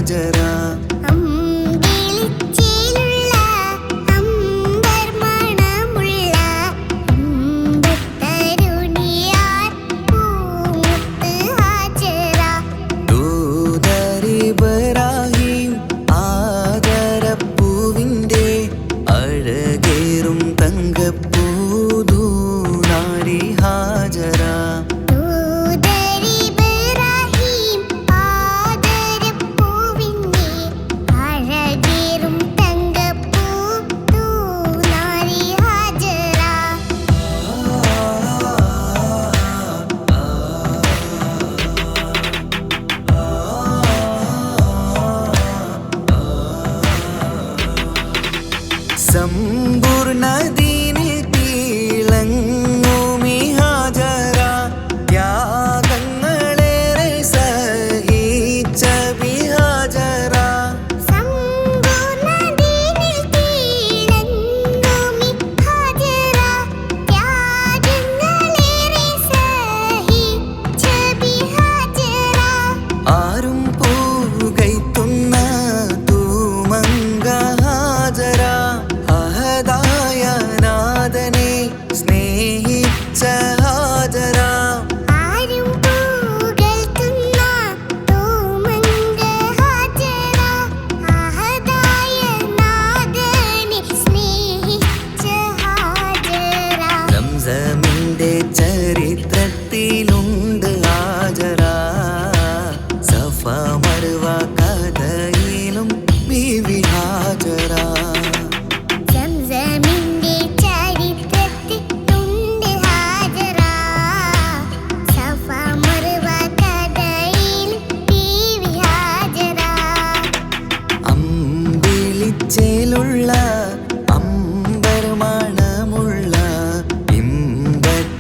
ഹാജരാ. സമ്പൂർണ്ണദീനിൽ തിളങ്ങുമീ ഹാജറ. ത്യാഗങ്ങളേറെ സഹിച്ച ബി ഹാജറ. ആരും പൂകൈത്തുന്ന തൂമങ്ക ഹാജറ. അഹദായ നാഥനെ സ്നേഹിച്ച ഹാജറ. സംസമിന്റെ ചരിത്രത്തിലുണ്ട് ഹാജറ. സഫ മർവ കഥയിലും ബീവി ഹാജറ. അമ്പിളിച്ചേലുള്ള അമ്പർമണമുള്ള ഇമ്പത്തരുണിയാൾ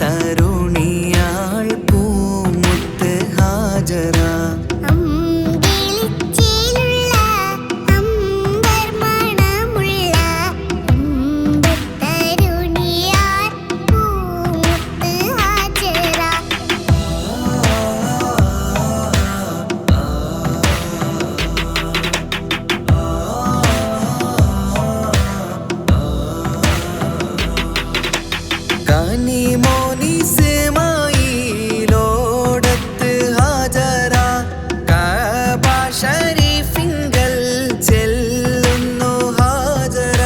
പൂമുത്ത് ഹാജറ. കനിമോനിസ്മായിലോടത്ത് ഹാജറ. കഅബ ശരീഫിങ്കൽ ചെല്ലുന്നു ഹാജറ.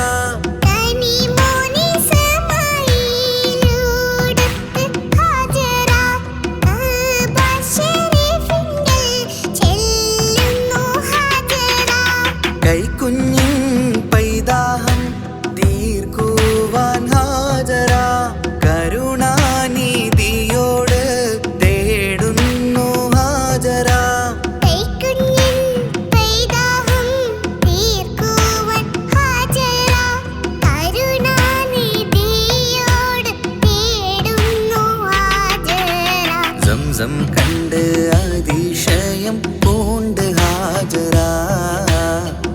കൈക്കുഞ്ഞിൻ പൈതാഹം തീർക്കുവാൻ ഹാജറ. കരുണാനിധിയോട് തേടുന്നു ഹാജറ. സംസം കണ്ട് അതിശയം പൂണ്ട് ഹാജറ.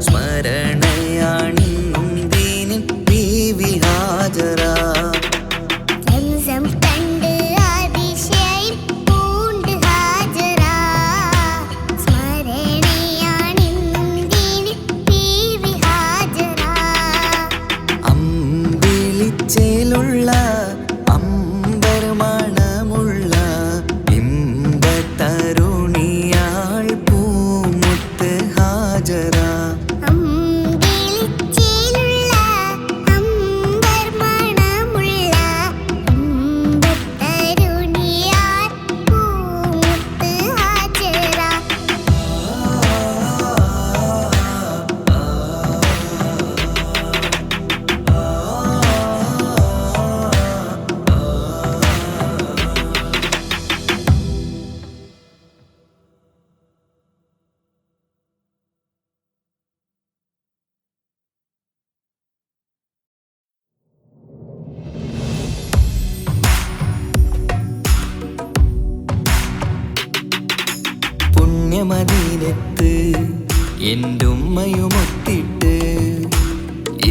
സ്മരണയാണിന്നും ദീനിൻ ബീവി ഹാജറ. അമ്പിളിച്ചേലുള്ള അമ്പർമണമുള്ള ഇമ്പത്തരുണിയാൾ പൂമുത്ത് ഹാജറ. പുണ്യമദീനത്ത് എന്റുമ്മയുമൊത്തിട്ട്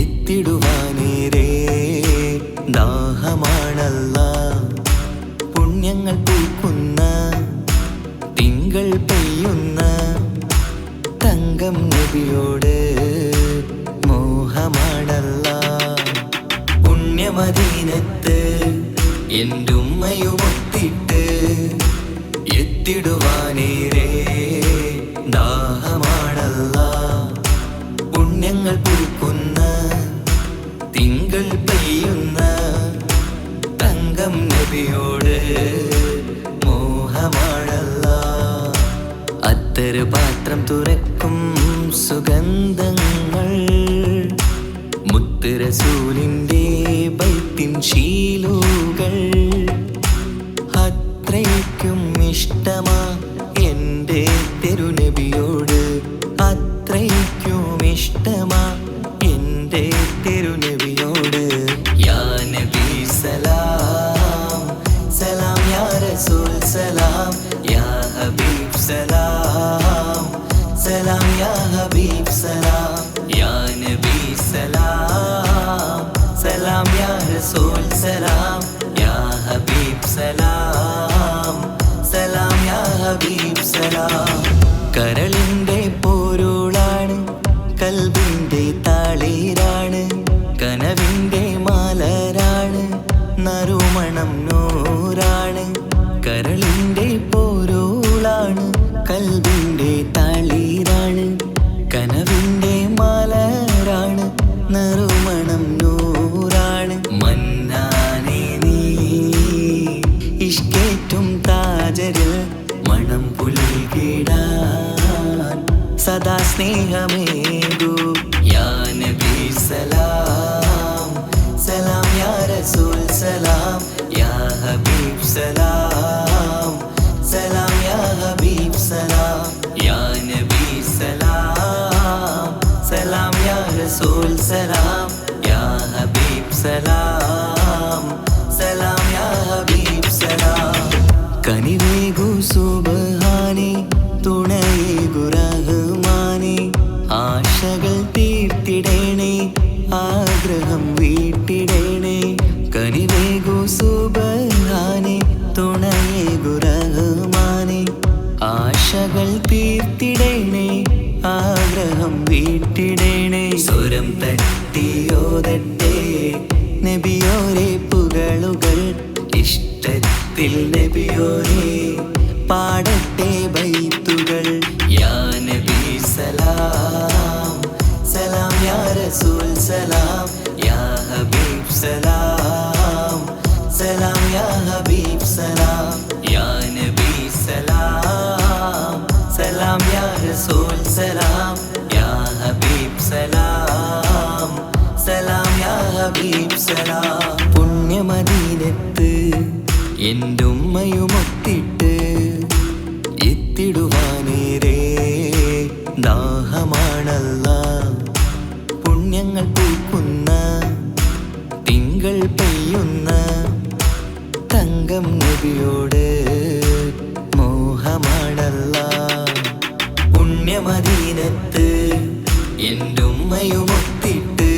എത്തിടുവാനേരെ ദാഹമാണല്ലാ. പുണ്യങ്ങൾ പൂക്കുന്ന തിങ്കൾ പെയ്യുന്ന തങ്ക തങ്കം നബിയോട് മോഹമാണല്ലാ. പുണ്യമദീനത്ത് എൻ്റെ ഉമ്മയുമൊത്തിട്ട് എത്തിടുവാനേറെ ദാഹമാണല്ലാ. പുണ്യങ്ങൾ പൂക്കുന്ന തിങ്കൾ പെയ്യുന്ന തങ്കം നബിയോട് മോഹമാണല്ലാ. അത്തറ് പാത്രം തുറക്കും സുഗന്ധങ്ങൾ മുത്ത് റസൂലിൻ്റെ ബൈത്തിൻ ശീലുകൾ. അത്രയ്ക്കും ഇഷ്ടമാ എൻ്റെ തിരുനബിയോട്, അത്രയ്ക്കും ഇഷ്ടമാ എൻ്റെ തിരുനബിയോട്. യാ നബി സലാം സലാം, യാ റസൂൽ സലാം, യാ ഹബീബ് സലാം സലാം, യാ ഹബീബ് സലാം, യാ നബി സലാം സലാം, യാ റസൂൽ സലാം, യാ ഹബീബ് സലാം സലാം, യാ ഹബീബ് സലാം. കരളിൻ്റെ പൊരുളാണ്, കൽബിൻ്റെ താളീരാണ്, കനവിൻ്റെ മാലരാണ്, നറുമണം നൂറാണ്. കരളിൻ്റെ പൊരുളാണ്, കൽബിൻ്റെ താളീരാണ്, കനവിൻ്റെ മാലരാണ്, നറുമണം നൂറാണ്. മന്നാനേ നീ ഇഷ്കേറ്റും താജരിൽ മണം പുൽകിടാൻ സദാ സ്നേഹമേകൂ. യാ നബി സലാം സലാം, യാ റസൂൽ സലാം, യാ ഹബീബ് സലാം സലാം, യാ ഹബീബ് സലാം, യാ നബി സലാം സലാം, യാ റസൂൽ സലാം, യാ ഹബീബ് സലാം സലാം, യാ ഹബീബ് സലാം. കനിവേകു സുബ്ഹാനേ, തുണയേകു റഹ്മാനേ, ആശകൾ തീർത്തിടേണേ, ആഗ്രഹം വീട്ടിടേണേ. കനിവേകു സുബ്ഹാനേ, തുണയേകു റഹ്മാനേ, ആശകൾ തീർത്തിടേണേ, ആഗ്രഹം വീട്ടിടേണേ. സ്വരം തട്ടിയോതട്ടെ നബിയോരെ പുകളുകൾ, ഇഷ്ടത്തിൽ നബിയോരെ പാടട്ടെ ബൈത്തുകൾ. യാ നബി സലാം സലാം, യാ റസൂൽ സലാം, യാ ഹബീബ് സലാം സലാം, യാ ഹബീബ് സലാം, യാ നബി സലാം സലാം, യാ റസൂൽ സലാം, യാ ഹബീബ് സലാം സലാം, യാ ഹബീബ് സലാം. പുണ്യമദീനത്ത് എൻ്റെ ഉമ്മയുമൊത്തിട്ട് എത്തിടുവാനേറെ ദാഹമാണല്ലാ. പുണ്യങ്ങൾ പൂക്കുന്ന തിങ്കൾ പെയ്യുന്ന തങ്കം നബിയോട് മോഹമാണല്ലാ. പുണ്യമദീനത്ത് എൻ്റെ ഉമ്മയുമൊത്തിട്ട്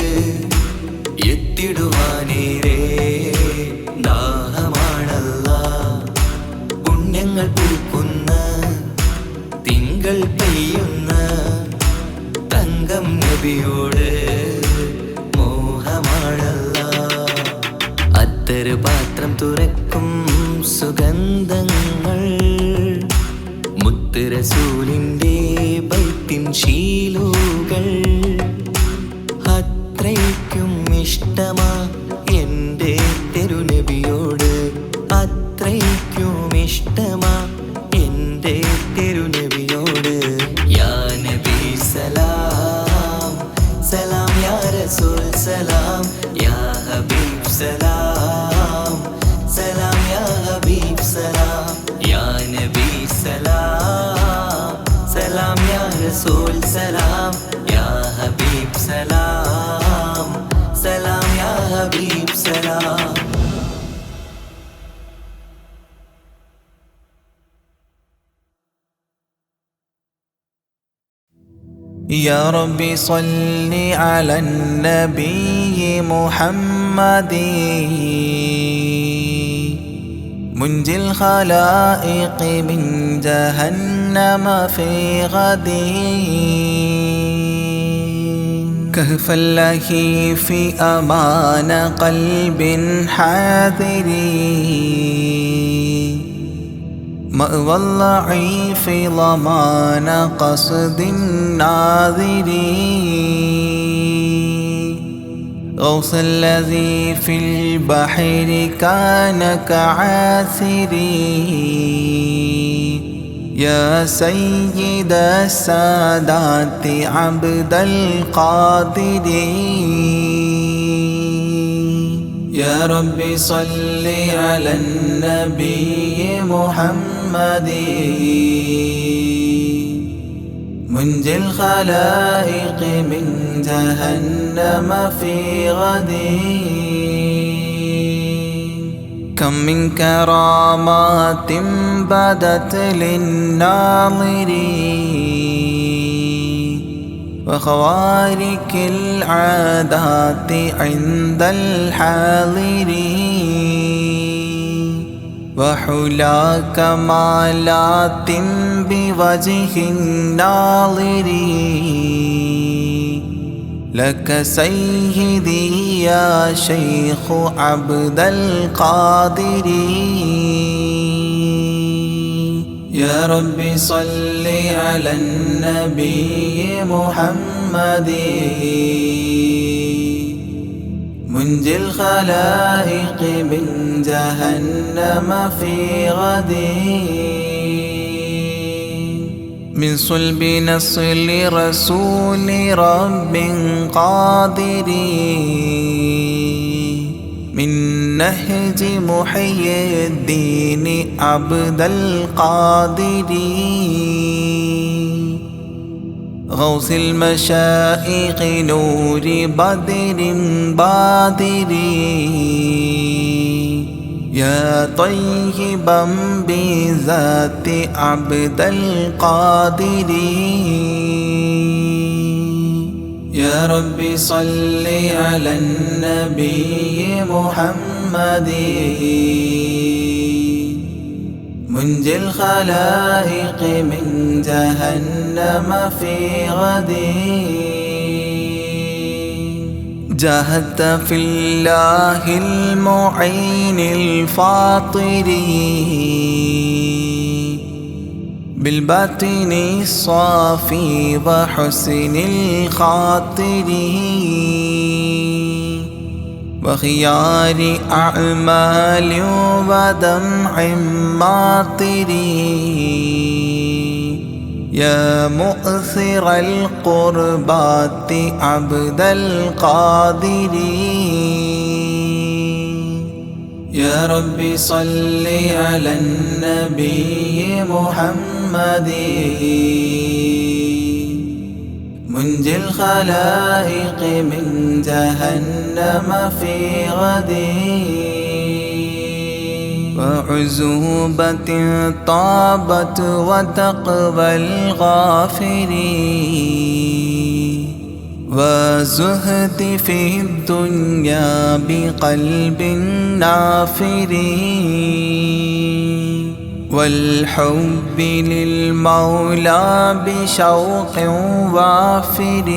എത്തിടുവാനേറെ ദാഹമാണല്ലാ. പുണ്യങ്ങൾ പൂക്കുന്ന തിങ്കൾ പെയ്യുന്ന തങ്കം നബിയോട് മോഹമാണല്ലാ. അത്തറ് പാത്രം തുറക്കും സുഗന്ധങ്ങൾ മുത്ത് റസൂലിൻ്റെ ബൈത്തിൻ ശീലുകൾ. അത്രയ്ക്കും ഇഷ്ടമാ എൻ്റെ തിരുനബിയോട്, അത്രയ്ക്കും ഇഷ്ടമാ എൻ്റെ തിരുനബിയോട്. യാ നബി സലാം സലാം, യാ റസൂൽ സലാം, യാ ഹബീബ് സലാം സലാം, യാ ഹബീബ് സലാം, യാ നബി സലാം സലാം, യാ റസൂൽ സലാം, യാ ഹബീബ് സലാം സലാം, യാ ഹബീബ് സലാം. يا ربي صل على النبي محمد منجي الخلائق من جهنم في غد كهف اللهيف أمان قلب حاذر مأوى الضعيف ضمان قصد الناظر غوث الذي في البحر كان كعاثري يا سيد السادات عبد القادر يا رب صل على النبي محمد منجي الخلائق من جهنم في غد كم من كرامات بدت للناظرين وخوارق العادات عند الحاضرين وحلا كمالات بوجه الناظرين لك سيدي يا شيخ عبد القادر يا رب صل على النبي محمد منجي الخلائق من جهنم في غد من صلب نصل رسول رب قادر من نهج محيي الدين عبد القادر غوث المشائخ نور بدر بادر يا طيبا بذات عبد القادر يا رب صل على النبي محمد منجي الخلائق من جهنم في غد جاهدت في الله المعين الفاطر بالباطن الصافي وحسن الخاطر وخيار أعمال ودمع ماطر يا مؤثر القربات عبد القادر يا رب صل على النبي محمد منجي الخلائق من جهنم في غد وعزوبة طابت وتقوى الغافرين وزهد في الدنيا بقلب نافر والحب للمولى بشوق وافر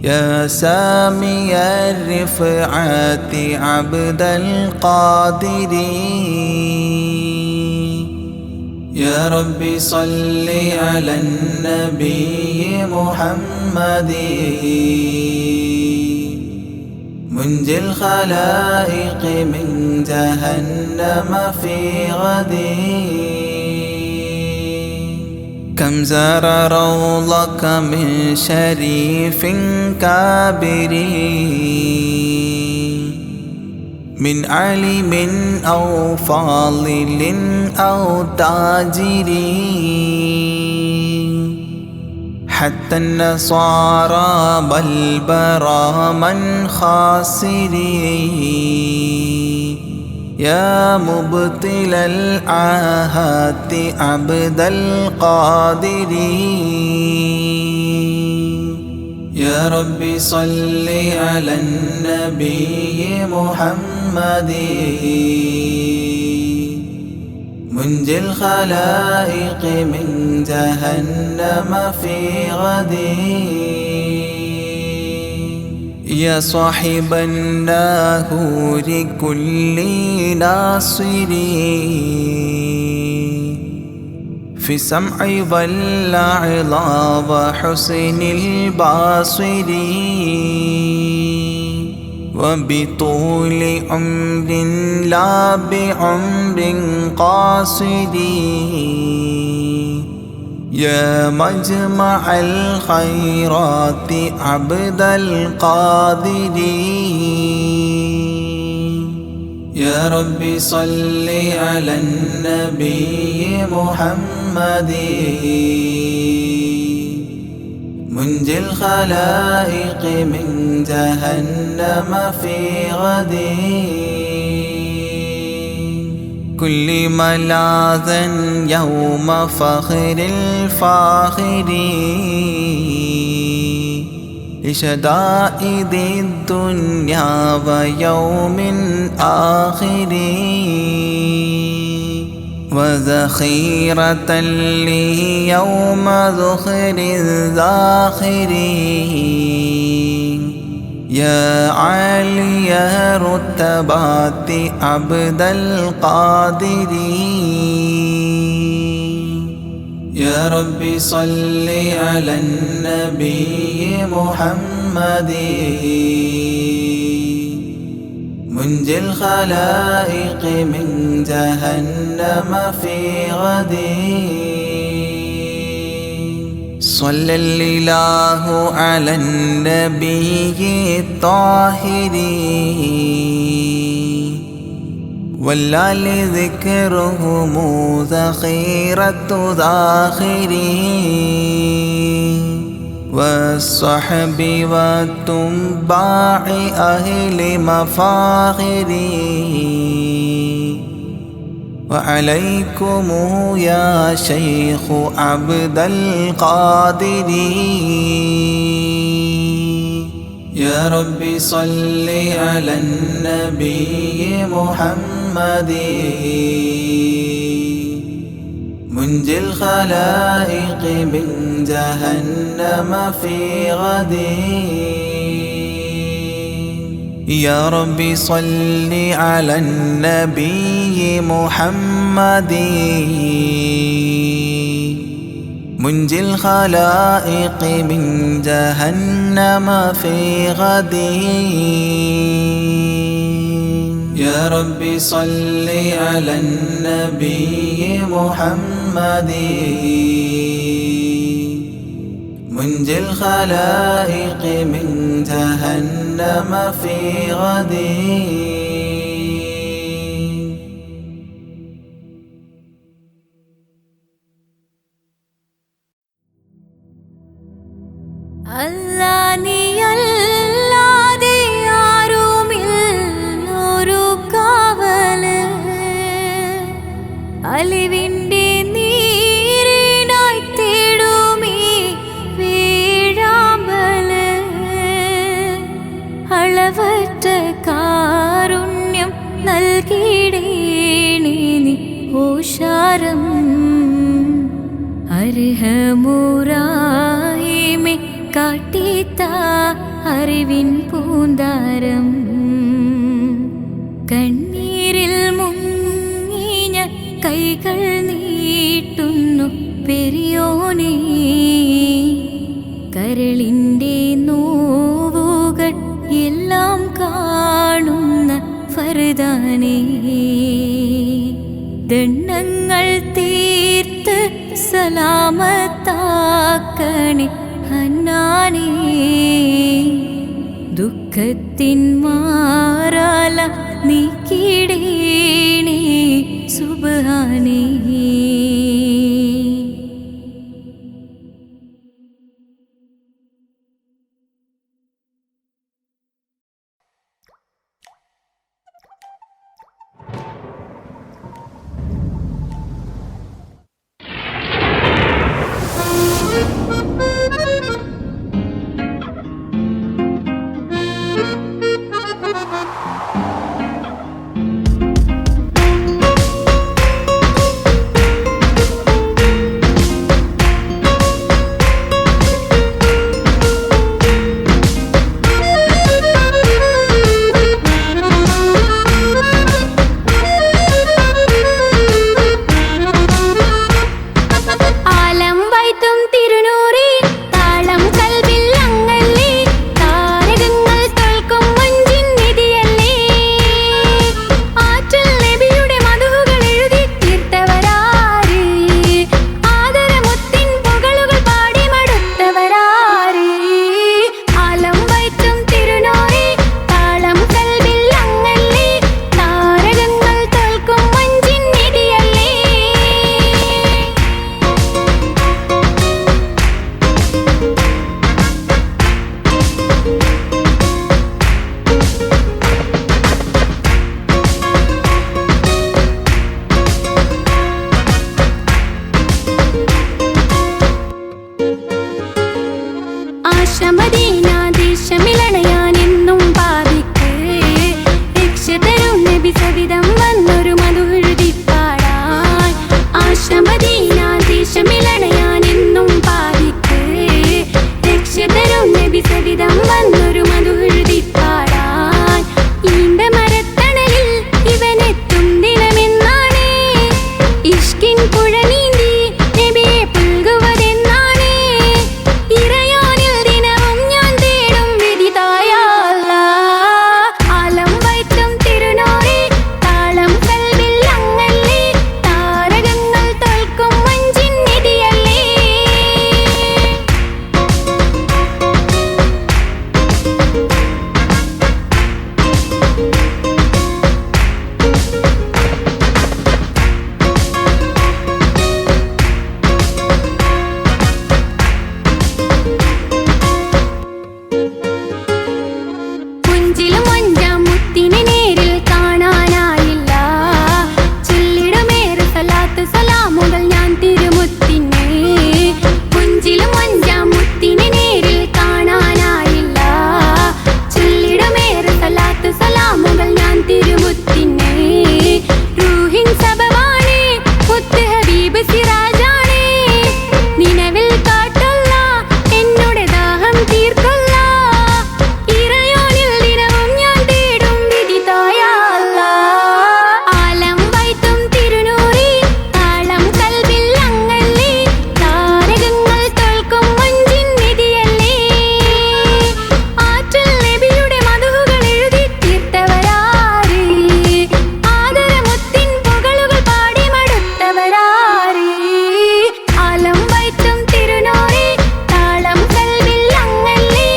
يا سامي الرفعات عبد القادر يا رب صل على النبي محمد منجي الخلائق من جهنم في غد كم زار روضك من شريف كابر من عالم أو فاضل أو تاجر حتى النصارى بل برا من خاسرين يا مبطل العاهات عبد القادر يا رب صل على النبي محمد منجي الخلائق من جهنم في غد يا صاحب الناهور كل ناصري في السمع والعظى وحسن البصر وبطول عمر لا بعمر قاصر يا مجمع الخيرات عبد القادر يا ربي صل على النبي محمد منجي الخلائق من جهنم في غد كل ملاذا يوم فخر الفاخر لشدائد الدنيا ويوم آخر وذخيرة لي يوم ذخر الذاخر يا عالي رتبات عبد القادر يا ربي صل على النبي محمد منجي الخلائق من جهنم في غد صلى الإله على النبي الطاهر والآل ذكرهم ذخيرة ذاخرين والصحب والتباع أهل مفاخري وعليكم يا شيخ عبد القادر يا ربي صل على النبي محمد منجي الخلائق من جهنم في غد يا ربي صل على النبي محمد منجي الخلائق من جهنم في غد يا ربي صل على النبي محمد منجي الخلائق من جهنم في غد അല്ലാതെ ആരുമില്ലൊരു കാവല് അലിവിൻ്റെ നീരിനായി തേടുമീ വീഴാമ്പല് അളവറ്റ കാരുണ്യം നൽകിടേണി നീ ഓശാരം അർഹമുറാഹിമേ കാട്ടിത്ത അറിവിൻ പൂന്താരം കണ്ണീരിൽ മുങ്ങിഞ്ഞ കൈകൾ നീട്ടുന്നു പെരിയോനേ കരളിൻ്റെ നോവുകൾ എല്ലാം കാണുന്ന ഫർദാനേ ദണ്ണങ്ങൾ തീർത്ത് സലാമത്താക്കണേ ഹന്നാനേ ദുഃഖത്തിൻ മാറാല നീക്കിടേണേ സുബ്ഹാനേ ആശമദീന ദേശമിലണയാൻ എന്നും പാപിക്ക് രക്ഷ തരും നബി സവിധം വന്നൊരു മധുഹൃതി പാടാൻ ആശമദീന ദേശമിലണയാൻ എന്നും പാപിക്ക് രക്ഷ തരും നബി സവിധം വന്നൊരു മധുഹൃതി പാടാൻ ഈണ്ട മരത്തണലിൽ ഇവനെത്തും ദിനമെന്നാണ് ഇഷ്കിൻ പുഴ നീന്തി നബിയെ പുൽകുവതെന്നാണ് ഇറയോനിൽ ദിനവും ഞാൻ തേടും വിധിതായ അല്ലാഹ് ആലം വൈത്തും തിരുനൂറേ താളം കൽവിൽ അങ്ങല്ലേ താരകങ്ങൾ തോൽക്കും മഞ്ചിൻ നിധിയല്ലേ പുഞ്ചിലും അഞ്ചാം മുത്തിനെ നേരിൽ കാണാനായില്ല ചൊല്ലിടുമേറെ സലാത്ത് സലാമുകൾ ഞാൻ തിരുമുത്തിനെ പുഞ്ചിലും അഞ്ചാം മുത്തിനെ നേരിൽ കാണാനായില്ല ചൊല്ലിടുമേറെ സലാത്ത് സലാമുകൾ ഞാൻ തിരുമുത്തിനെ റൂഹിൻ സബവാണ് മുത്ത് ഹബീബ് സിറാജാണ് നിലവിൽ കാട്ടല്ല എന്നോട് ദാഹം തീർക്കല്ല ഇറയോനിൽ ദിനവും ഞാൻ തേടും വിധിതായ അല്ലാഹ് ആലം വൈത്തും തിരുനൂറേ താളം കൽവിൽ അങ്ങല്ലേ താരകങ്ങൾ തോൽക്കും മഞ്ചിൻ നിധിയല്ലേ ആറ്റൽ നബിയുടെ മധുഹുകൾ എഴുതി തീർത്തവരാര് ആദരമുത്തിൻ പുകളുകൾ പാടി മടുത്തവരാര് ആലം വൈത്തും തിരുനൂറേ താളം കൽവിൽ അങ്ങല്ലേ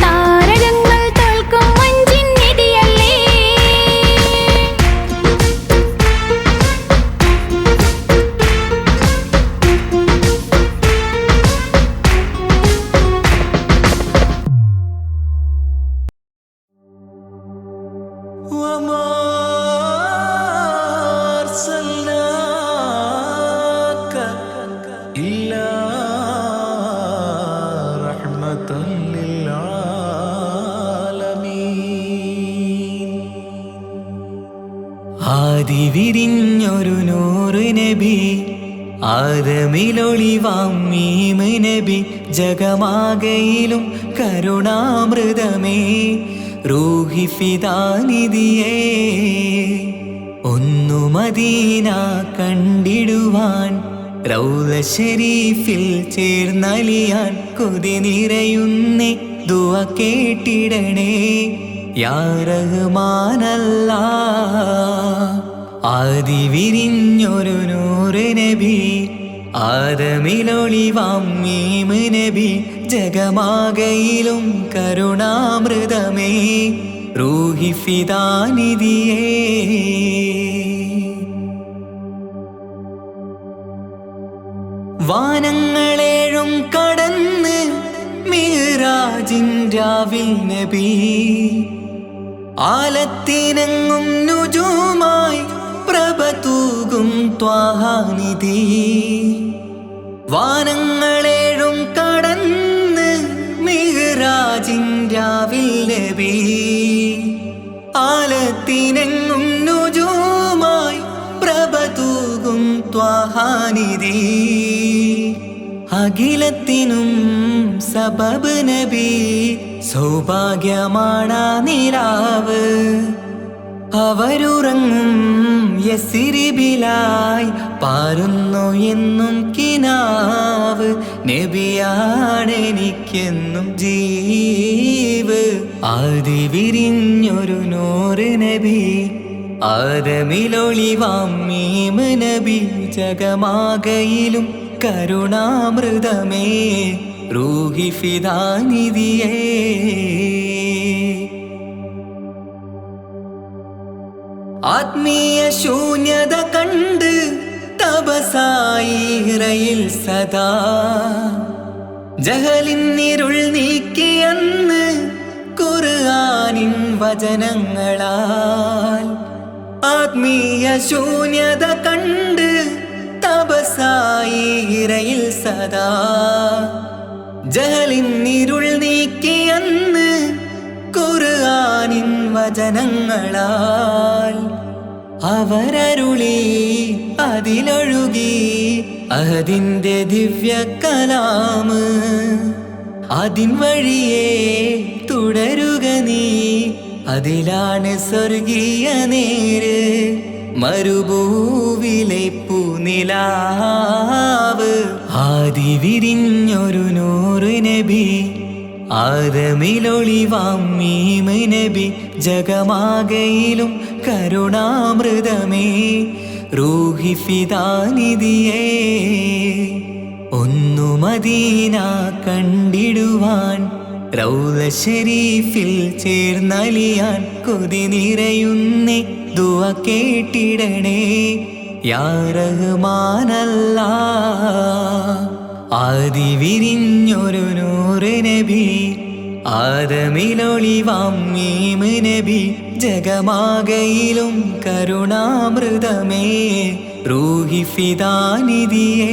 താരകങ്ങൾ തോൽക്കും മഞ്ചിൻ നിധിയല്ലേ وما أرسلناك إلا رحمة للعالمين ആദി വിരിഞ്ഞൊരു നൂറ് നബി ആദമിലൊളിവാം മീമ് നബി ജഗമാകയിലും കരുണാമൃതമേ റൂഹി ഫിദാനിധിയേ ഒന്നു മദീന കണ്ടിടുവാൻ റൗള ശരീഫിൽ ചേർന്നലിയാൻ കൊതി നിറയുന്നേ ദുആ കേട്ടിടണേ യാ റഹ്മാനല്ലാഹ് ആദി വിരിഞ്ഞൊരു നൂറ് നബി ആദമിലൊളിവാം മീമ് നബി ജഗമാകയിലും കരുണാമൃതമേ റൂഹി ഫിദാനിധിയേ വാനങ്ങളേഴും കടന്ന് മിഅ്റാജിൻ രാവിൽ നബി ആലത്തിനെങ്ങും നുജൂമായി പ്രഭ തൂകും ത്വാഹാനിധി വാനങ്ങളേഴും കടന്ന് മിഅ്റാജിൻ രാവിൽ നബി ആലത്തിനെങ്ങും നുജൂമായി പ്രഭ തൂകും ത്വാഹാനിധി അഖിലത്തിനും സബബ് നബി സൗഭാഗ്യമാണാ നിലാവ് അവരുറങ്ങും യസിരിബിലായി പാരുന്നു എന്നും കിനാവ് നബിയാണെനിക്കെന്നും ജീവ് ആദി വിരിഞ്ഞൊരു നൂറ് നബി ആദമിലൊളിവാം മീമ് നബി ജഗമാകയിലും കരുണാമൃതമേ റൂഹി ഫിദാനിധിയേ ആത്മീയ ശൂന്യത കണ്ട് തപസായി ഇറയിൽ സദാ ജഹലിന്നിരുൾ നീക്കിയെന്ന് ഖുർആനിൻ വചനങ്ങളാൽ ആത്മീയ ശൂന്യത കണ്ട് തപസായി ഇറയിൽ സദാ ജഹലിന്നിരുൾ നീക്കി വചനങ്ങളാൽ അവരരുളി അതിലൊഴുകി അഹദിന്റെ ദിവ്യ കലാമ് അതിൻ വഴിയേ തുടരുക നീ അതിലാണ് സ്വർഗീയ നേര് മരുഭൂവിലെ പൂനിലാവ് ആദി വിരിഞ്ഞൊരു നൂറ് നബി ആദമിലൊളിവാം മീമ് നബി ജഗമാകയിലും കരുണാമൃതമേ റൂഹി ഫിദാനിധിയേ ഒന്നു മദീന കണ്ടിടുവാൻ റൗള ശരീഫിൽ ചേർന്നലിയാൻ കൊതി നിറയുന്നേ ദുആ കേട്ടിടണേ യാ റഹ്മാനല്ലാഹ് ആദി വിരിഞ്ഞൊരു നൂറ് നബി ആദമിലൊളിവാം മീമ് നബി ജഗമാകയിലും കരുണാമൃതമേ റൂഹി ഫിദാനിധിയേ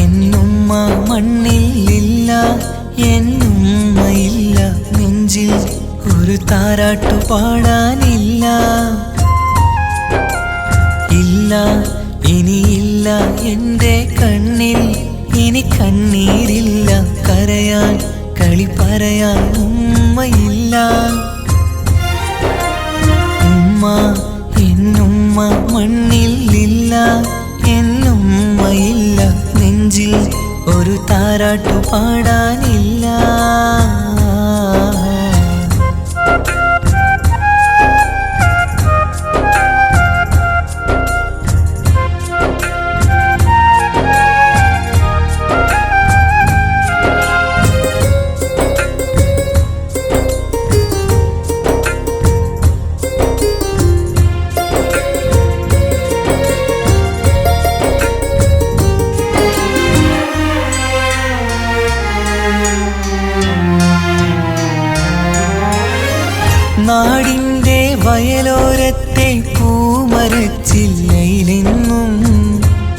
എന്നുമ്മ മണ്ണിലില്ല എന്നുമ്മയില്ല നെഞ്ചിൽ ഒരു താരാട്ടു പാടാനില്ല ഇല്ല ഇനിയില്ല എൻ്റെ കണ്ണിൽ ഇനി കണ്ണീരില്ല കരയാൻ കളി പറയാൻ ഉമ്മയില്ല ഉമ്മ എന്നുമ്മ മണ്ണിലില്ല എന്നുമ്മയില്ല നെഞ്ചിൽ ഒരു താരാട്ടു പാടാനില്ല നാടിൻ്റെ വയലോരത്തെ പൂമരച്ചില്ലയിലെന്നും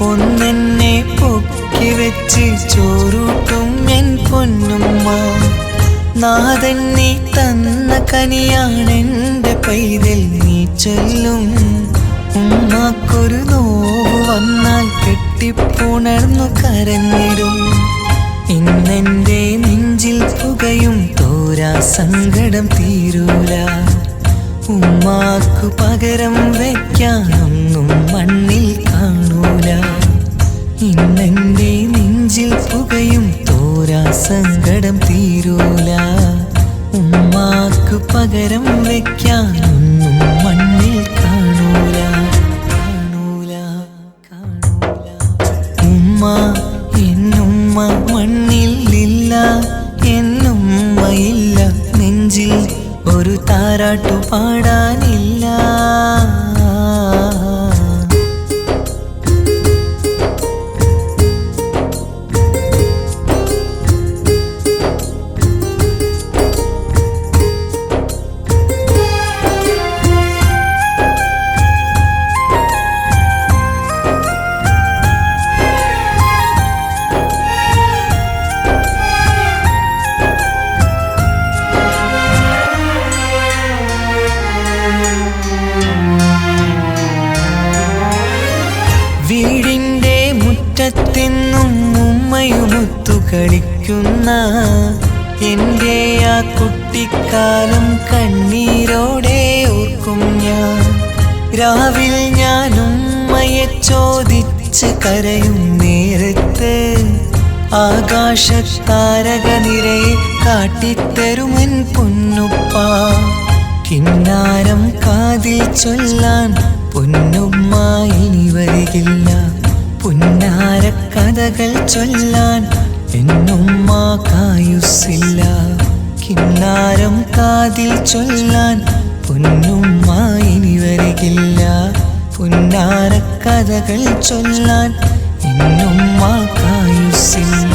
ഒന്നെന്നെ പൊക്കി വെച്ച് ചോറൂട്ടും എൻ പൊന്നുമ്മ നാഥൻ നീ തന്ന കനിയാണെൻ്റെ പൈതൽ നീ ചൊല്ലും ഉമ്മാക്കൊരു നോവ് വന്നാൽ കെട്ടിപ്പുണർന്നു കരഞ്ഞിടും ഇന്നെൻ്റെ നെഞ്ചിൽ പുകയും തോരാ സങ്കടം തീരൂല ഉമ്മാക്കു പകരം വയ്ക്കാനൊന്നും മണ്ണിൽ കാണൂല ഇന്നെൻ്റെ നെഞ്ചിൽ പുകയും തോരാ സങ്കടം തീരൂല ഉമ്മാക്കു പകരം വയ്ക്കാനൊന്നും മണ്ണിൽ കാണൂല കാണൂല കാണൂല ഉമ്മ എന്നുമ്മ മണ്ണിലില്ല എന്നുമ്മയില്ല നെഞ്ചിൽ ഒരു താരാട്ടു പാടാനില്ല വീടിൻ്റെ മുറ്റത്തെന്നും ഉമ്മയുമൊത്തു കളിക്കുന്ന എൻ്റെ ആ കുട്ടിക്കാലം കണ്ണീരോടെ ഓർക്കും ഞാൻ രാവിൽ ഞാൻ ഉമ്മയെ ചോദിച്ച് കരയും നേരത്ത് ആകാശത്താരക നിറയെ കാട്ടിത്തരുമൻ പൊന്നുപ്പ കിന്നാരം കാതിൽ ചൊല്ലാൻ പൊന്നുമ്മ ഇനി വരികില്ല പുന്നാരക്കഥകൾ ചൊല്ലാൻ. എന്നുമ്മ കായുസ്സില്ല കിന്നാരം കാതിൽ ചൊല്ലാൻ. പൊന്നുമ്മ ഇനി വരികില്ല പുന്നാരക്കഥകൾ ചൊല്ലാൻ. എന്നുമ്മ കായുസ്സില്ല.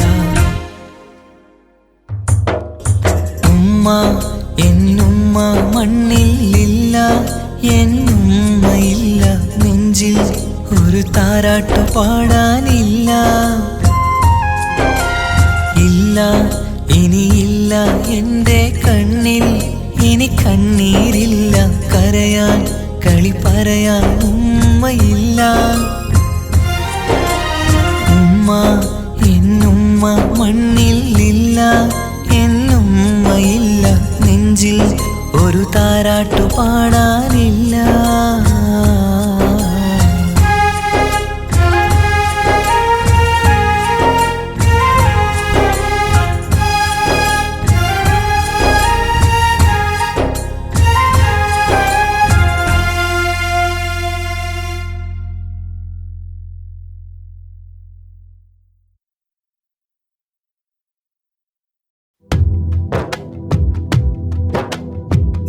ഉമ്മ എന്നുമ്മ മണ്ണിലില്ല, എന്നുമ്മയില്ല നെഞ്ചിൽ ഒരു താരാട്ടു പാടാനില്ല. ഇല്ല ഇനിയില്ല എൻ്റെ കണ്ണിൽ ഇനി കണ്ണീരില്ല, കരയാൻ കളി പറയാൻ ഉമ്മയില്ല. ഉമ്മ എന്നുമ്മ മണ്ണിലില്ല, എന്നുമ്മയില്ല നെഞ്ചിൽ ഒരു താരാട്ടു പാടാനില്ല.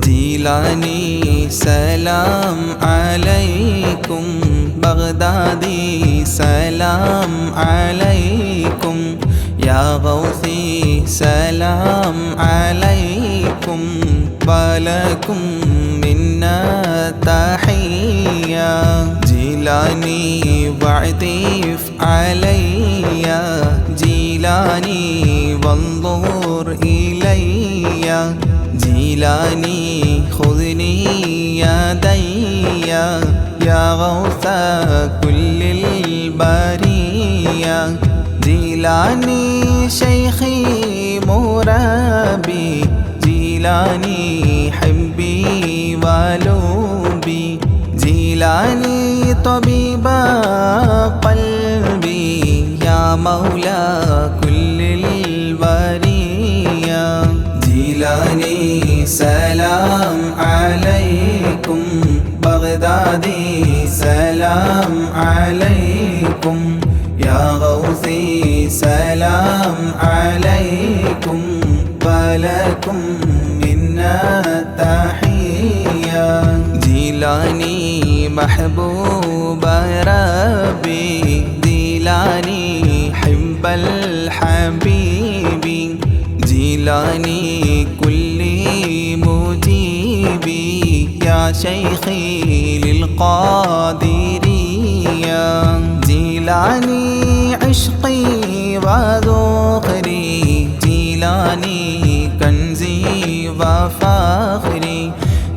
ജീലാനി സലാം അലൈക്കും, ബഗ്ദാദി സലാം അലൈക്കും, യാ ഗൗസി സലാം അലൈക്കും, വലക്കും മിന്നാ തഹിയ്യ. ജീലാനി വഅതിഫ് അലയ്യ, ജീലാനി വൻദുർ ഇലയ്യ, ജീലാനി ഖുദ്നി യദയ്യ, യാ ഗൗസ കുല്ലിൽ ബരിയ. ജീലാനി ശൈഖി മുറബി, ജീലാനി ഹബ്ബി വലുബി, ജീലാനി തബീബ ഖൽബി, യാ മൗലാ കുല്ലിൽ വരിയ. ജീലാനി സലാം അലൈക്കും, ബഗ്ദാദി സലാം അലൈക്കും, യാ ഗൗസി സലാം അലൈക്കും, വലക്കും മിന്നാ തഹിയ്യ. ജീലാനി മഹബൂബ റബ്ബി, ജീലാനി ഹിബ്ബൽ ഹബീബി, ജീലാനി കുല്ലി മുജീബി, യാ ശൈഖി ലിൽ ഖാദിരിയ. ജീലാനി ഇശ്ഖി വദുഖരി, ജീലാനി കൻസി വഫഖരി,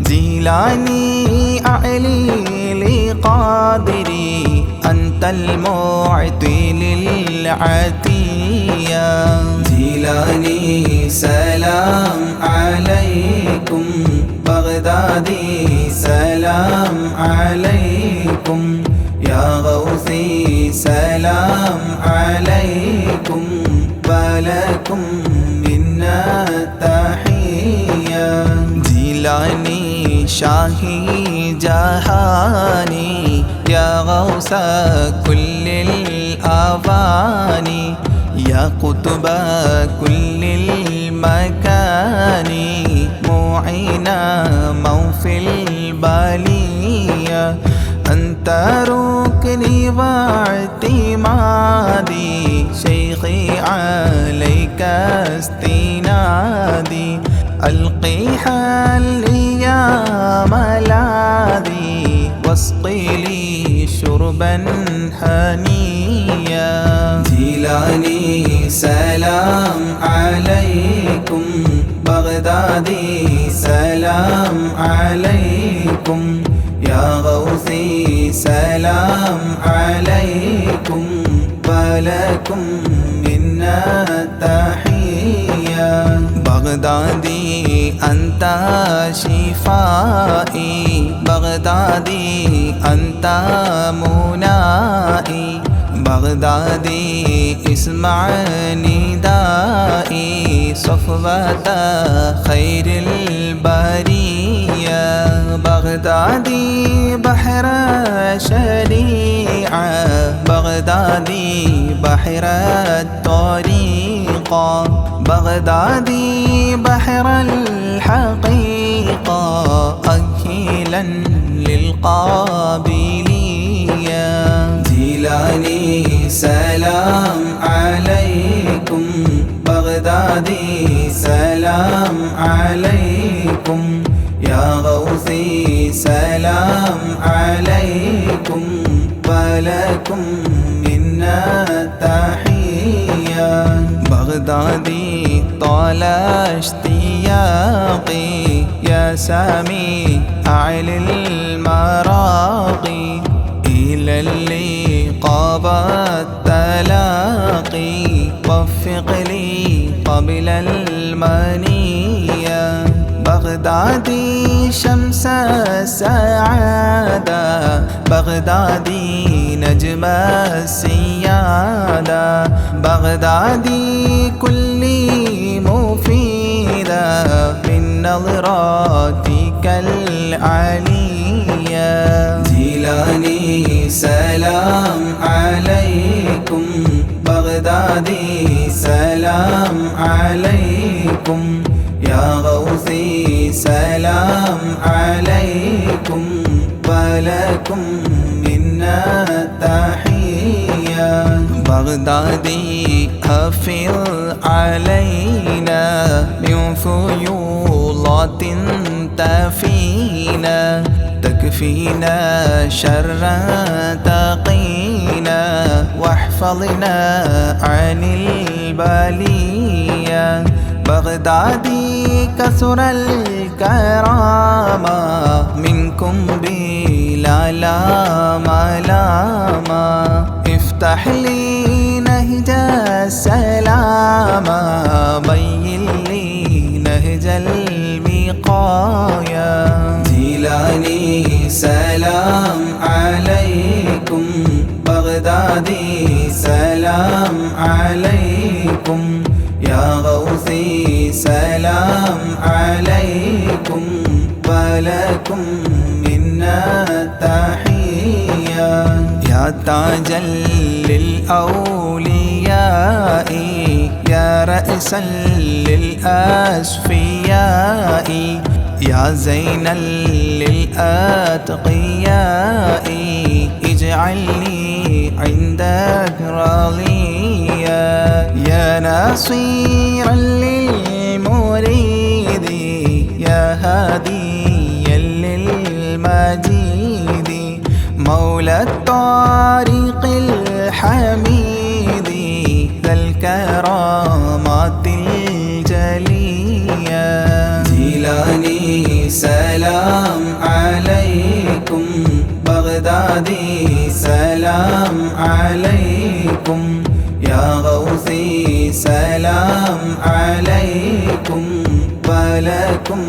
ജീലാനി അഅലി ലിഖാദിരി, അൻതൽ മുഅതി ലിൽ അതിയ. ജീലാനി സലാം അലൈക്കും, ബഗ്ദാദി സലാം അലൈക്കും, യാ ഗൗസി സലാം അലൈക്കും, വലക്കും മിന്നാ തഹിയ്യ. ജീലാനി ഷാഹി ജഹാനി, യാ ഗൗസ കുല്ലിൽ ആവാനി, യാ ഖുത്ബ കുല്ലിൽ മകാനി, മുഈന മൗഫിൽ ബാലിയ. അൻത റുക്നി വഅ്തിമാദി, ശൈഖി അലൈക ഇസ്തിനാദി, അൽഖി ഹല്ലി യാ മലാദി, വസ്ഖി ലി ശുർബൻ ഹനിയ. ജീലാനി സലാം അലൈക്കും, ബഗ്ദാദി സലാം അലൈക്കും, യാ ഗൗസി സലാം അലൈക്കും, വലക്കും മിന്നാ തഹിയ്യ. ബഗ്ദാദി അൻത ശിഫാഇ, ബഗ്ദാദി അൻത മുനാഇ, ബഗ്ദാദി ഇസ്മഅ നിദാഇ, صفوة خير البرية. بغدادي بحر الشريعة بغدادي بحر الطريقة بغدادي بحر الحقيقة أكيلا للقابلية جيلاني سلام عليكم بغدادي سلام عليكم يا غوثي سلام عليكم ولكم منا تحية بغدادي طال اشتياقي يا سامي أعلى المراقي إلى اللقاء والتلاقي وفق لي قبل المنية بغدادي شمس السعادة بغدادي نجم السيادة بغدادي كلي مفيدة من نظراتك العلية جيلاني سلام عليكم بغدادي سلام عليكم يا غوثي سلام عليكم ولكم منا تحية بغدادي أفض علينا من فيوضات تفينا تكفينا شر تقينا واحفظنا عن البلية بغدادي كثر الكرامة منكم بلا ملامة افتح لي نهج السلامة بين لي نهج الوقاية جيلاني سلام عليكم بغدادي سلام عليكم يا غوثي سلام عليكم ولكم منا تحية يا تاجا للأولياء يا رأسا للأصفياء يا زينا للأتقياء اجعل لي عندك راضيا يا ناصيرا للمريد يا هاديا للمجيد مولى الطريق الحميد ذا الكرامات الجلية جيلاني سلام عليكم بغدادي سلام عليكم يا غوثي سلام عليكم ولكم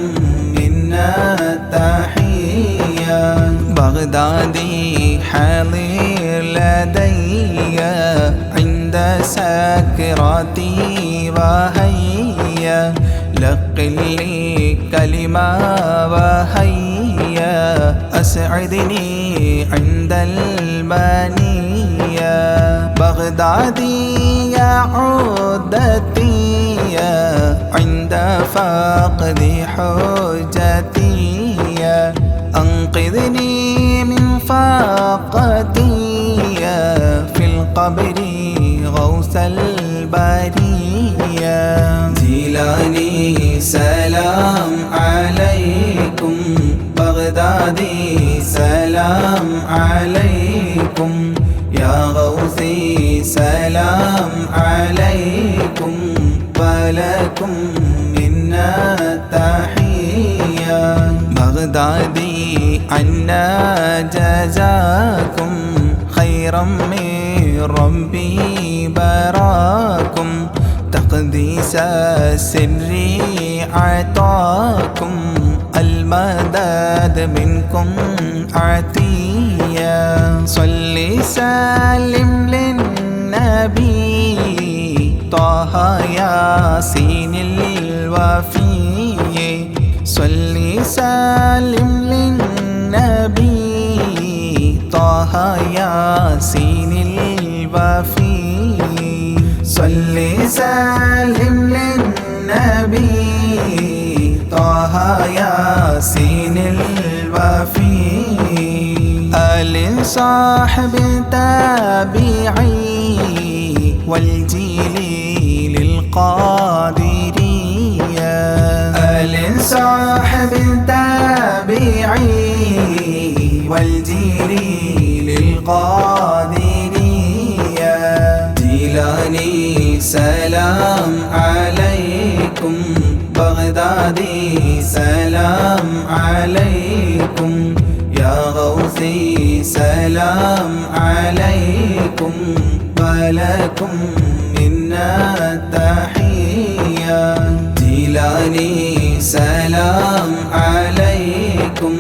منا تحية بغدادي حاضر لدي عند سكراتي وهيا لقل لي كلمة وهيا أسعدني عند المنية بغدادي يا عودتي عند فقد حجتي أنقذني من فاقتي في القبر غوث البرية جيلاني سلام عليكم بغدادي سلام عليكم يا غوثي سلام عليكم ولكم منا تحية بغدادي عنا جزاكم خيرا من ربي براكم تقديس السر عطاكم المدد منكم عطية صل سلم للنبي طه ياسين الوفي صل سلم للنبي سلم للنبي طه ياسين الوفي آل صاحب التابعي والجيل للقادرية آل صاحب التابعي والجيل للقادرية جيلاني سلام عليكم بغدادي سلام عليكم يا غوثي سلام عليكم ولكم منا تحية جيلاني سلام عليكم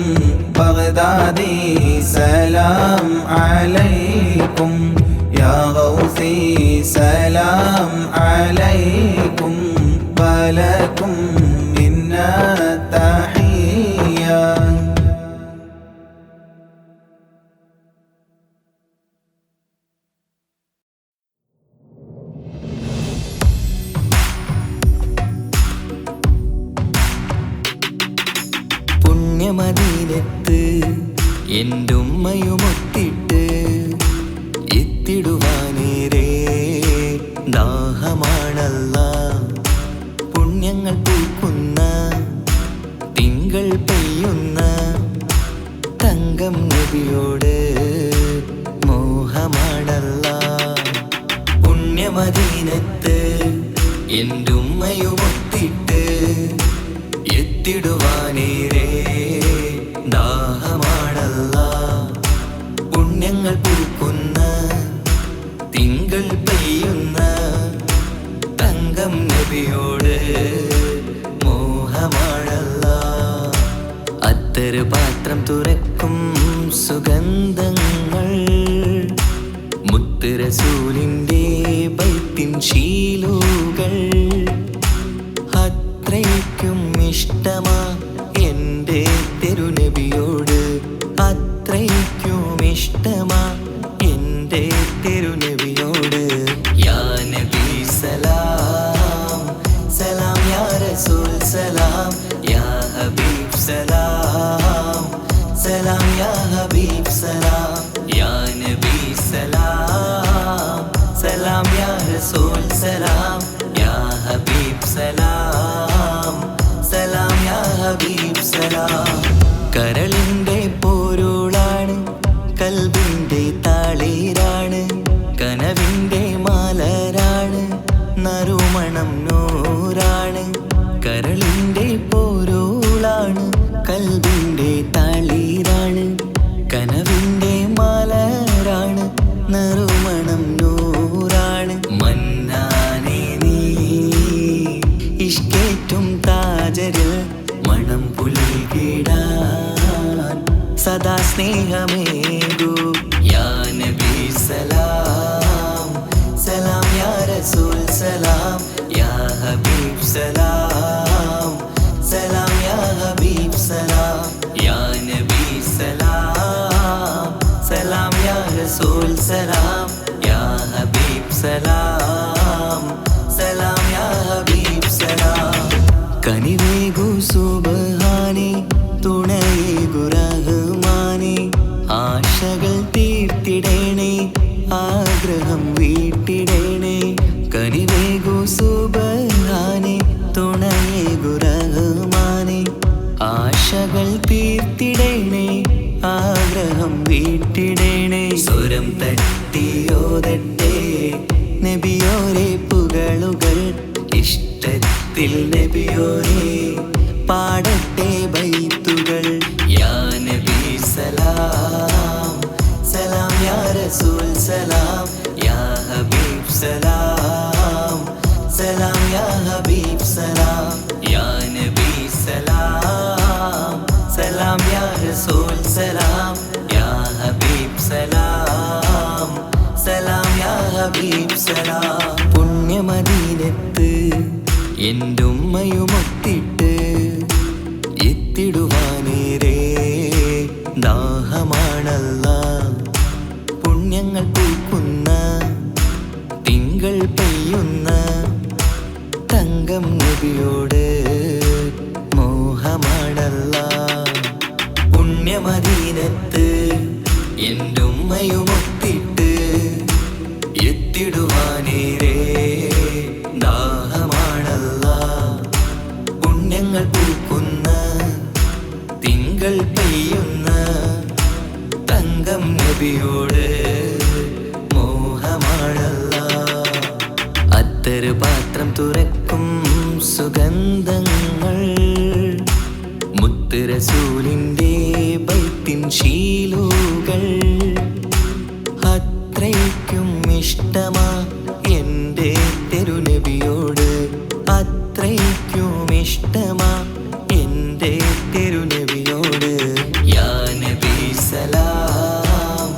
بغدادي سلام عليكم يا غوثي سلام عليكم ولكم منا تحية പുണ്യമദീനത്ത് എൻ്റെ ഉമ്മയുമൊത്തിട്ട് എത്തിടുവാനേരെ ദാഹമാണല്ല പുണ്യങ്ങൾ പൂക്കുന്ന തിങ്കൾ പെയ്യുന്ന തങ്കം നബിയോട് മോഹമാണല്ല പുണ്യമദീനത്ത് എൻ്റെ ഉമ്മയുമൊത്തിട്ട് എത്തിടുവാനേരെ ദാഹമാണല്ല പുണ്യങ്ങൾ പൂക്കുന്ന തിങ്കൾ പെയ്യുന്ന തങ്കം നബിയോട് മോഹമാണല്ല അത്തറ് പാത്രം തുറക്കും സുഗന്ധങ്ങൾ മുത്ത് റസൂലിൻ്റെ ബൈത്തിൻ ശീലുകൾ അത്രയ്ക്കും ഇഷ്ടമാ എൻ്റെ തിരുനബിയോട് അത്രയ്ക്കും ഇഷ്ടമാ എൻ്റെ തിരുനബിയോട് യാ നബി സലാം സലാം യാ റസൂൽ സലാം യാ ഹബീബ് സലാം സലാം യാ ഹബീബ് സലാം യാ നബി സലാം സലാം യാ റസൂൽ സലാം യാ ഹബീബ് സലാം സലാം യാ ഹബീബ് സലാം കരളിൻ്റെ പോരുളാണ് കൽബിൻ്റെ താളീരാണ് കനവിൻ്റെ മാലരാണ് നറുമണം നൂറാണ് കരളിൻ്റെ പോരുളാണ് കൽബിൻ്റെ താളീരാണ് കനവിൻ്റെ മാലരാണ് നറുമണം നൂറാണ് മന്നാനേ നീ ഇഷ്കേറ്റും താജരിൽ മണം പുൽകിടാൻ സദാ സ്നേഹമേകൂ യാ നബി സലാം സലാം യാ റസൂൽ സലാം യാ ഹബീബ് സലാം സലാം യാ ഹബീബ് സലാം യാ നബി സലാം സലാം യാ റസൂൽ സലാം യാ ഹബീബ് സലാം സലാം യാ ഹബീബ് സലാം കനിവേകു സുബ്ഹാനേ തുണയേകു റഹ്മാനേ ആശകൾ തീർത്തിടേണേ ആഗ്രഹം വീട്ടിടേണേ കനിവേകു സുബ്ഹാനേ തുണയേകു റഹ്മാനേ ആശകൾ തീർത്തിടേണേ ആഗ്രഹം വീട്ടിടേണേ സ്വരം തട്ടിയോതട്ടെ നബിയോരെ പുകളുകൾ ഇഷ്ടത്തിൽ നബിയോരെ പാടട്ടെ ബൈത്തുകൾ യാ നബി സലാം സലാം യാ റസൂൽ സലാം യാ ഹബീബ് സലാം സലാം യാ ഹബീബ് സലാം യാ നബി സലാം സലാം യാ റസൂൽ സലാം യാ ഹബീബ് സലാം സലാം യാ ഹബീബ് സലാം പുണ്യമദീനത്ത് എൻ്റെ ഉമ്മയുമൊത്തിട്ട് എത്തിടുവാനേരെ ദാഹമാണല്ല പുണ്യങ്ങൾ പൂക്കുന്ന തിങ്കൾ പെയ്യുന്ന പുണ്യമദീനത്ത് എൻ്റെ ഉമ്മയുമൊത്തിട്ട് എത്തിടുവാനേരേ ദാഹമാണല്ലാ. പുണ്യങ്ങൾ പൂക്കുന്ന തിങ്കൾ പെയ്യുന്ന തങ്കം നബിയോട് മോഹമാണല്ലാ. അത്തറ് പാത്രം തുറക്കും സുഗന്ധങ്ങൾ മുത്ത് റസൂലിൻ്റെ ബൈത്തിൻ ശീലുകൾ. അത്രയ്ക്കും ഇഷ്ടമാ എൻ്റെ തിരുനബിയോട്, അത്രയ്ക്കും ഇഷ്ടമാ എൻ്റെ തിരുനബിയോട്. യാ നബി സലാം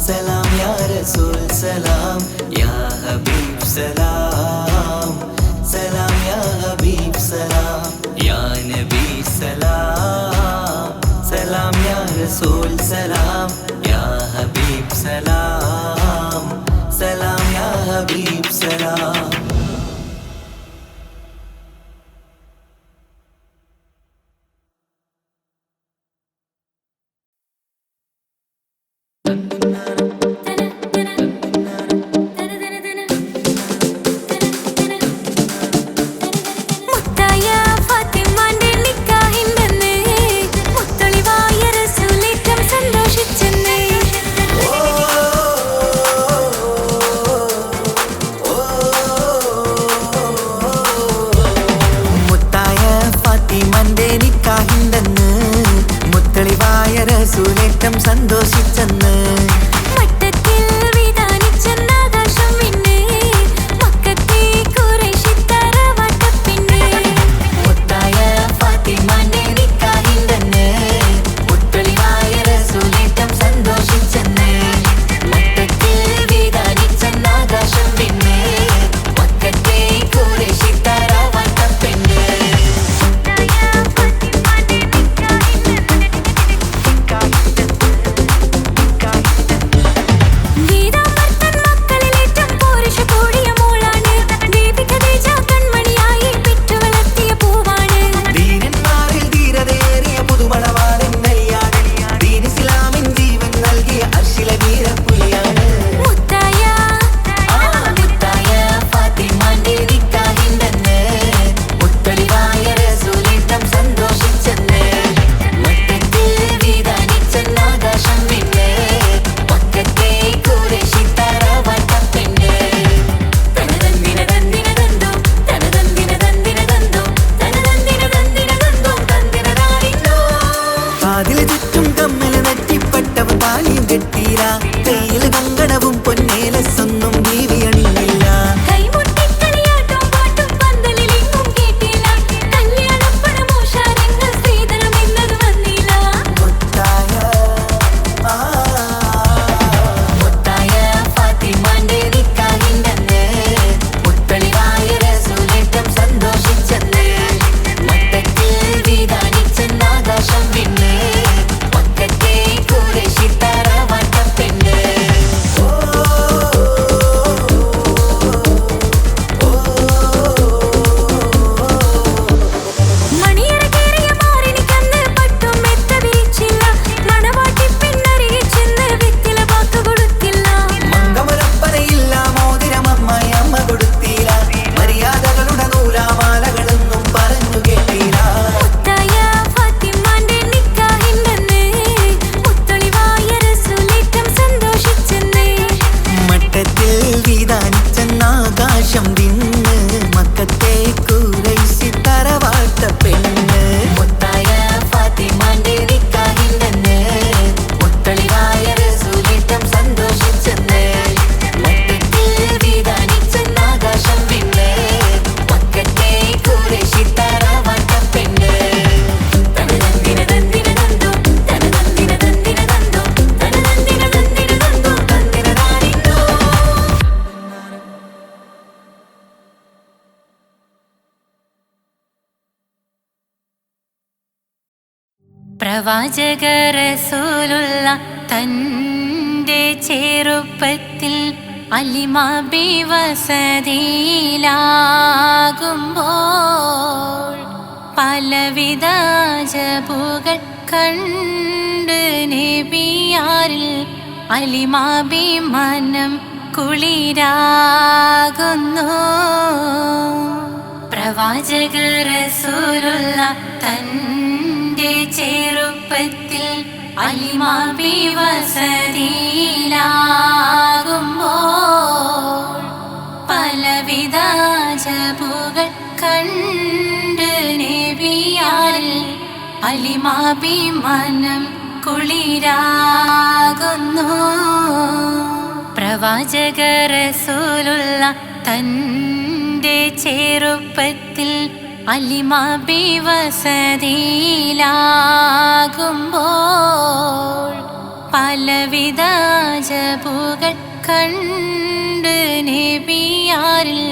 സലാം, യാ റസൂൽ സലാം, യാ ഹബീബ് സലാം സലാം, യാ ഹബീബ് സലാം, യാ നബി സലാം സലാം, യാ റസൂൽ സലാം, യാ ഹബീബ് സലാം സലാം, യാ ഹബീബ് സലാം. സന്തോഷിച്ചെന്ന് മട്ടത്തിൽ വിധാനിച്ചെന്നാകാശം പിന്നെ മക്കത്തെ ഖുറൈശിത്തറ വട്ടപ്പിന്നെ. മുത്തായ ഫാത്തിമാന്റെ നിക്കാഹിന്റെന്ന് മുത്തളിവായ റസൂലേറ്റം സന്തോഷിച്ചെന്ന് മട്ടത്തിൽ വിധാനിച്ചെന്നാകാശം പിന്നെ മക്കത്തെ ഖുറൈശിത്തറ വട്ടപ്പിന്നെ. പ്രവാചക റസൂലുള്ള തൻ്റെ ചെറുപ്പത്തിൽ അലിമാബി വസതിയിലാകുമ്പോൾ പലവിധ ജബുകൾ കണ്ട് നബിയാരിൽ അലിമാഭിമാനം കുളിരാകുന്നു. പ്രവാചക റസൂലുള്ള തൻ്റെ ചെറുപ്പത്തിൽ അലിമാബി വസതിയിലാകുമ്പോൾ പലവിധ ജബുകൾ കണ്ട് നബിയാരിൽ അലിമാഭിമാനം കുളിരാകുന്നു. പ്രവാചക റസൂലുള്ള തൻ്റെ ചെറുപ്പത്തിൽ അലിമാബി വസതിയിലാകുമ്പോൾ പലവിധ ജബുകൾ കണ്ട് നബിയാരിൽ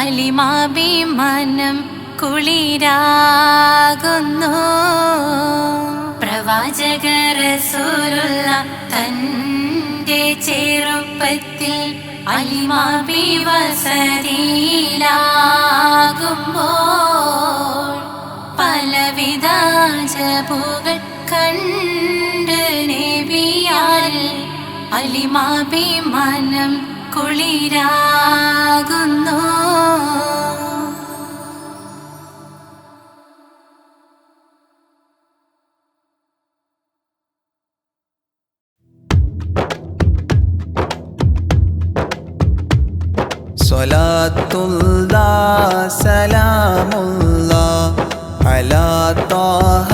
അലിമാഭിമാനം കുളിരാകുന്നു. പ്രവാചക റസൂലുള്ള തൻ്റെ ചെറുപ്പത്തിൽ അലിമാബി വസതിയിലാകുമ്പോൾ പലവിധ ജബുകൾ കണ്ട് നബിയാരിൽ അലിമാഭിമാനം കുളിരാകുന്നു. സ്വലാത്തുല്ലാഹ് സലാമുല്ലാഹ് അലാ ത്വാഹ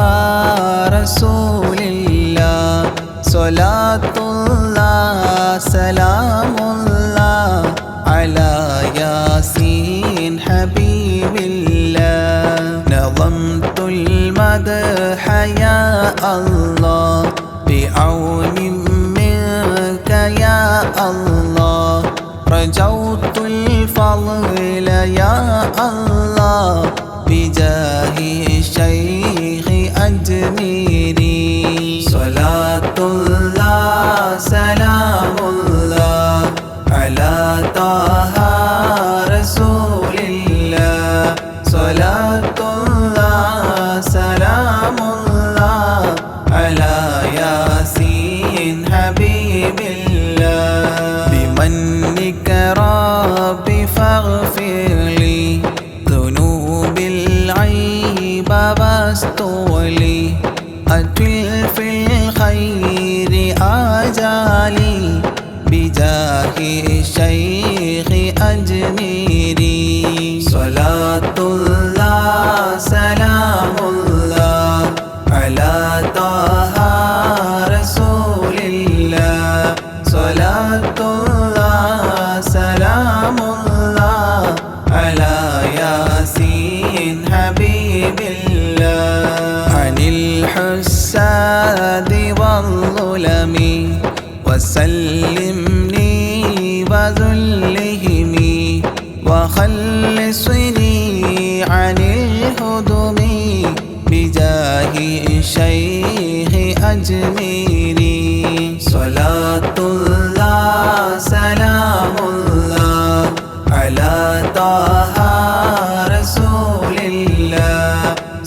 റസൂലില്ലാഹ്. സ്വലാത്തുല്ലാഹ് സലാമുല്ലാഹ് അലാ യാസീൻ ഹബീബില്ലാഹ്. നളംതുൽ മദ്ഹ യാ അല്ലാഹ് ബിഔനിൻ മിൻക യാ അല്ലാഹ്. رجوت الفضل يا الله بجاه الشيخ أجميري. صلاة الله سلام الله على طه رسول الله. صلاة الله سلام الله على ياسين حبيب الله. بمنك ربي فاغفر لي ذنوب العيب واستولي. أتل في الخير آجالي بجاه الشيخ أجميري. صلاة الله سلام الله على طه رسول الله. صلاة الله سلام الله على ياسين حبيب الله. عن الحساد والظلم وسلمني وذلهم وخلصني عن الهدم بجاه الشيخ أجميري. صلاة الله سلام الله على طه رسول الله.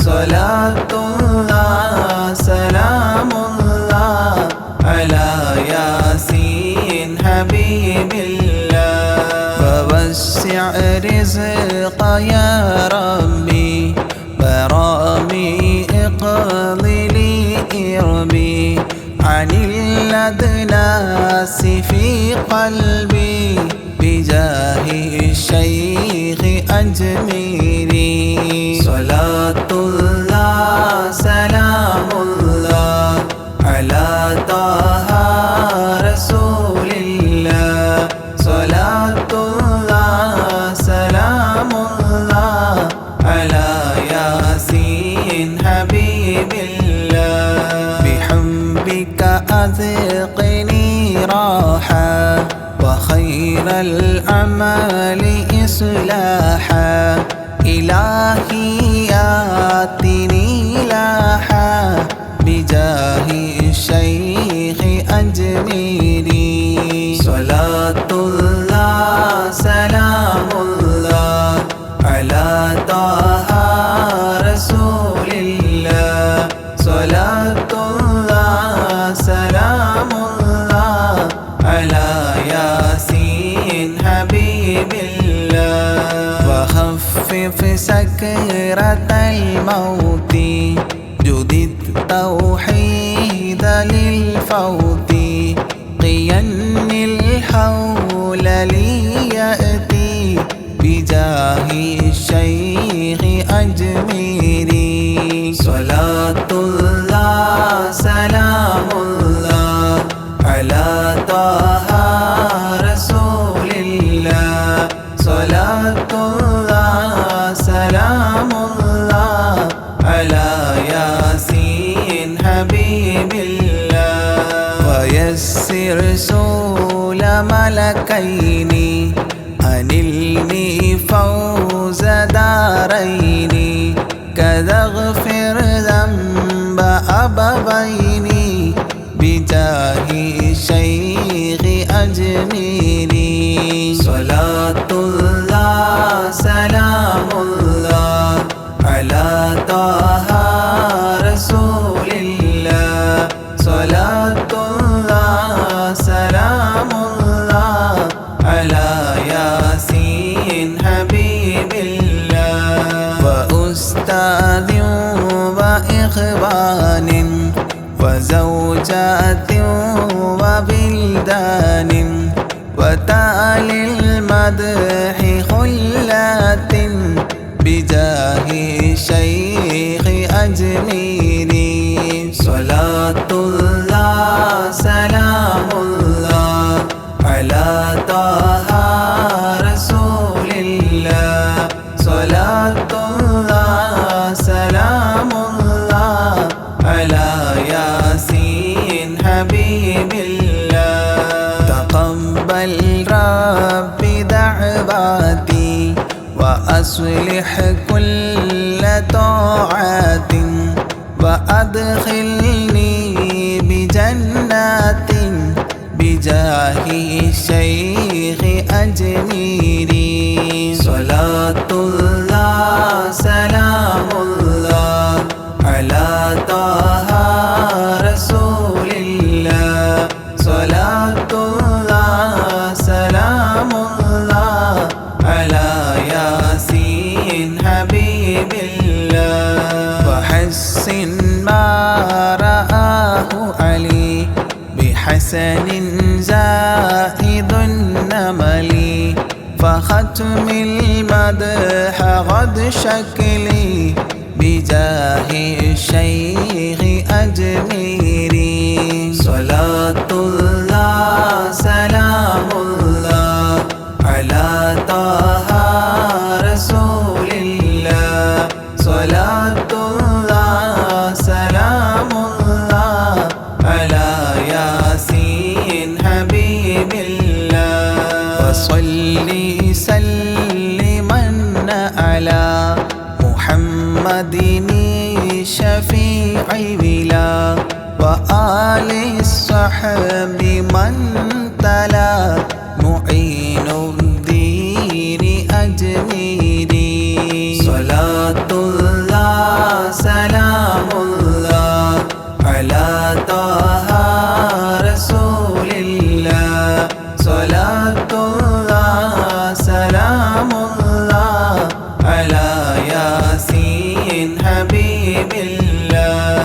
صلاة الله سلام الله على ياسين حبيب الله. فوسع رزق يا ربي برامي اقضي لي إربي عن الأدناس في قلبي بجاه الشيخ أجميري. صلاة الله سلام الله على طه رسول الله. صلاة الله سلام الله على ياسين حبيب الله. بحبك أذقني راحة وخير الأعمال إصلاحا. إلهي آتني لاحا بجاه الشيخ أجميري. صلاة الله سلام الله على طه رسول الله. صلاة الله الموت جدد توحيد للفوت قيا الحول ليأتي بجاه الشيخ أجميري صلاة الله سلام الله على طه رسول الله صلاة الله سلام الله على ياسين حبيب الله ويسر سول ملكين أنلني فوز دارين كذا اغفر ذنب أبوين بجاه الشيخ أجميري صلاة الله سلام الله على طه رسول الله صلاة الله سلام الله على ياسين حبيب الله وأستاذ وإخوان وزوجات وبلدان وتالي المدح خلات بجاه الشيخ أجميري صلاة الله سلام الله على طه رسول الله صلاة الله سلام الله على ياسين حبيب الله تقبل ربي دعواتي وأصلح كل طاعات وأدخلني بجنات بجاه الشيخ أجميري صلاة الله سلام الله على طه رسول الله صلاة الله سلام الله على ياسين حبيب الله وحسن ما رآه علي بحسن زائد النمل فختم المدح غد شكلي بجاه الشيخ أجميري صلاة الله سلام الله على طه رسول الله صلاة الله سلام الله على ياسين حبيب الله وصلي سلما على محمد شفيع بلا وآل الصحب من تلا معين الدين أجميري صلاة الله سلام الله على طه رسول الله صلاة الله سلام الله على ياسين حبيب الله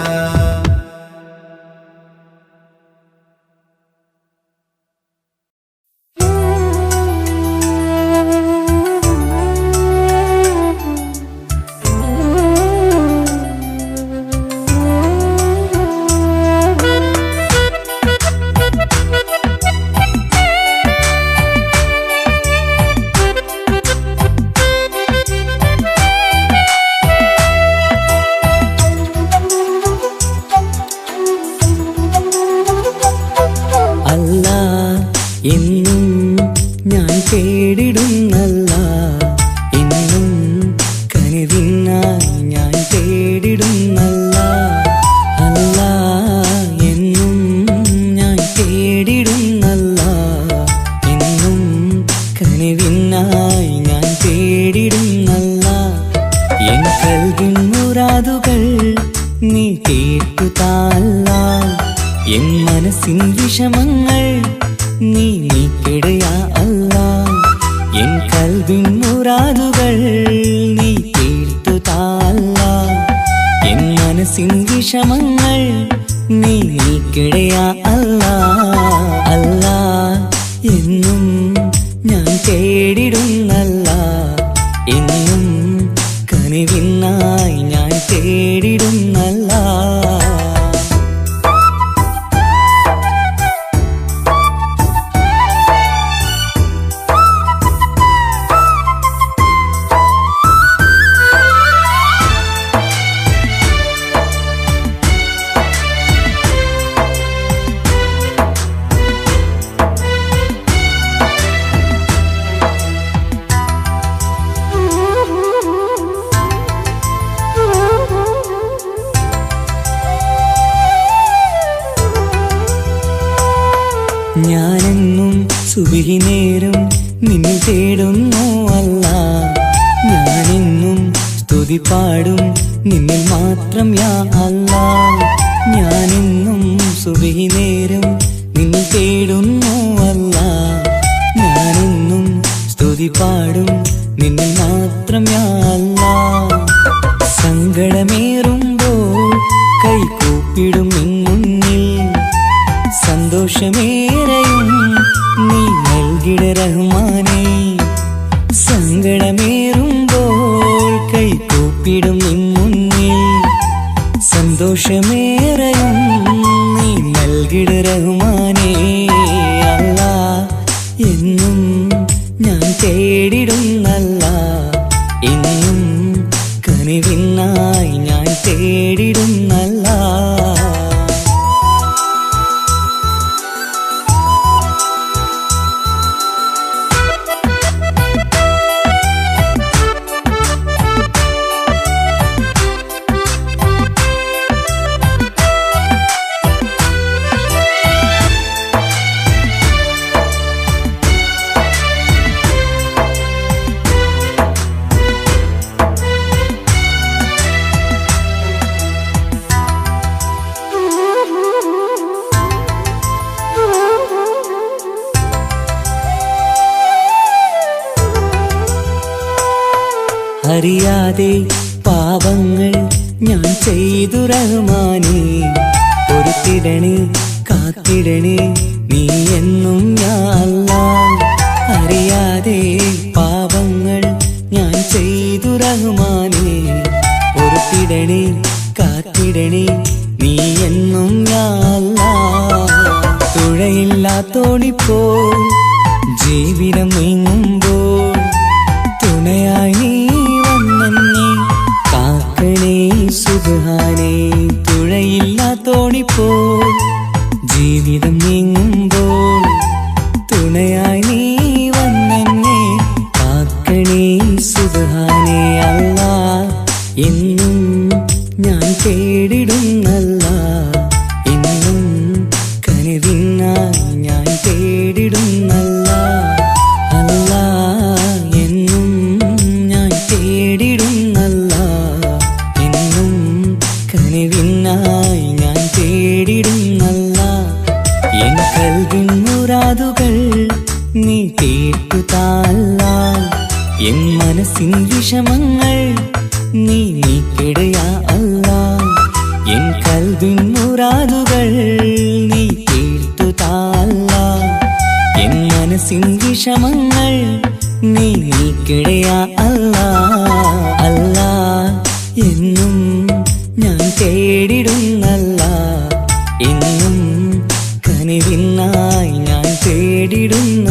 മനസ്സിൻ വിഷമങ്ങൾ നീ നീക്കിടയാ അല്ലാഹ്. എൻ കൽബിൻ മുറാദുകൾ നീ തീർത്തു താ അല്ലാഹ്. മനസ്സിൻ വിഷമങ്ങൾ നീ നീക്കിടയാ അല്ലാ അല്ലാ എന്നും ഞാൻ തേടിടുന്നല്ല എന്നും കനിവിനായി ഞാൻ തേടിടുന്നല്ല ഞാനെന്നും സുബഹി നേരം നിന്നെ തേടുന്നു അല്ലാ ഞാനെന്നും സ്തുതി പാടും നിന്നിൽ മാത്രം യാ അല്ലാ ഞാനെന്നും സുബഹി നേരം നിന്നെ തേടുന്നു അല്ലാ ഞാനെന്നും സ്തുതി പാടും നിന്നിൽ മാത്രം യാ അല്ലാ സങ്കടമേറുമ്പോൾ കൈകൂപ്പിടും നിൻ മുന്നിൽ സന്തോഷമേറെയും നീ നൽകിട റഹ്മാനേ സങ്കടമേറുമ്പോൾ കൈകൂപ്പിടും നിൻ മുന്നിൽ സന്തോഷമേറെയും നീ നൽകിട റഹ്മാനേ അല്ലാ എന്നും ഞാൻ തേടിടുന്നല്ല എന്നും കനിവിനായി ഞാൻ തേടിടുന്നല്ല അറിയാതെ പാപങ്ങൾ ഞാൻ ചെയ്തു റഹ്മാനേ പൊറുത്തിടണേ കാത്തിടണേ നീ എന്നും യാ അല്ലാ അറിയാതെ പാപങ്ങൾ ഞാൻ ചെയ്തു റഹ്മാനേ പൊറുത്തിടണേ കാത്തിടണേ നീ എന്നും യാ അല്ലാ തുഴയില്ലാത്തോണിപ്പോ ജീവിതം നീങ്ങുമ്പോൾ തുണയായി നീ വന്നെന്നെ കാക്കണേ സുബ്ഹാനേ തുഴയില്ലാത്തോണിപ്പോ ജീവിതം നീങ്ങുമ്പോൾ തുണയായി നീ വന്നെന്നെ കാക്കണേ സുബ്ഹാനേ അല്ലാ എന്നും ഞാൻ തേടിടുന്നല്ല എന്നും കനിവിനായി ഞാൻ തേടിടുന്നല്ല അല്ലാ എന്നും ഞാൻ തേടിടുന്നല്ല എന്നും കനിവിനായി ഞാൻ തേടിടുന്നല്ല എൻ കൽവിൻ മുറാദുകൾ നീ തീർത്തു താല്ല എൻ മനസ്സിൻ വിഷമങ്ങൾ നീ നീക്കിടയാ അല്ലാ എൻ കൽവിൻ മുറാദുകൾ നീ തീർത്തു താല്ല എൻ മനസ്സിൻ വിഷമങ്ങൾ നീ നീക്കിടയാ അല്ലാ അല്ലാ എന്നും ഞാൻ തേടിടുന്നല്ല എന്നും കനിവിനായി ഞാൻ തേടിടുന്ന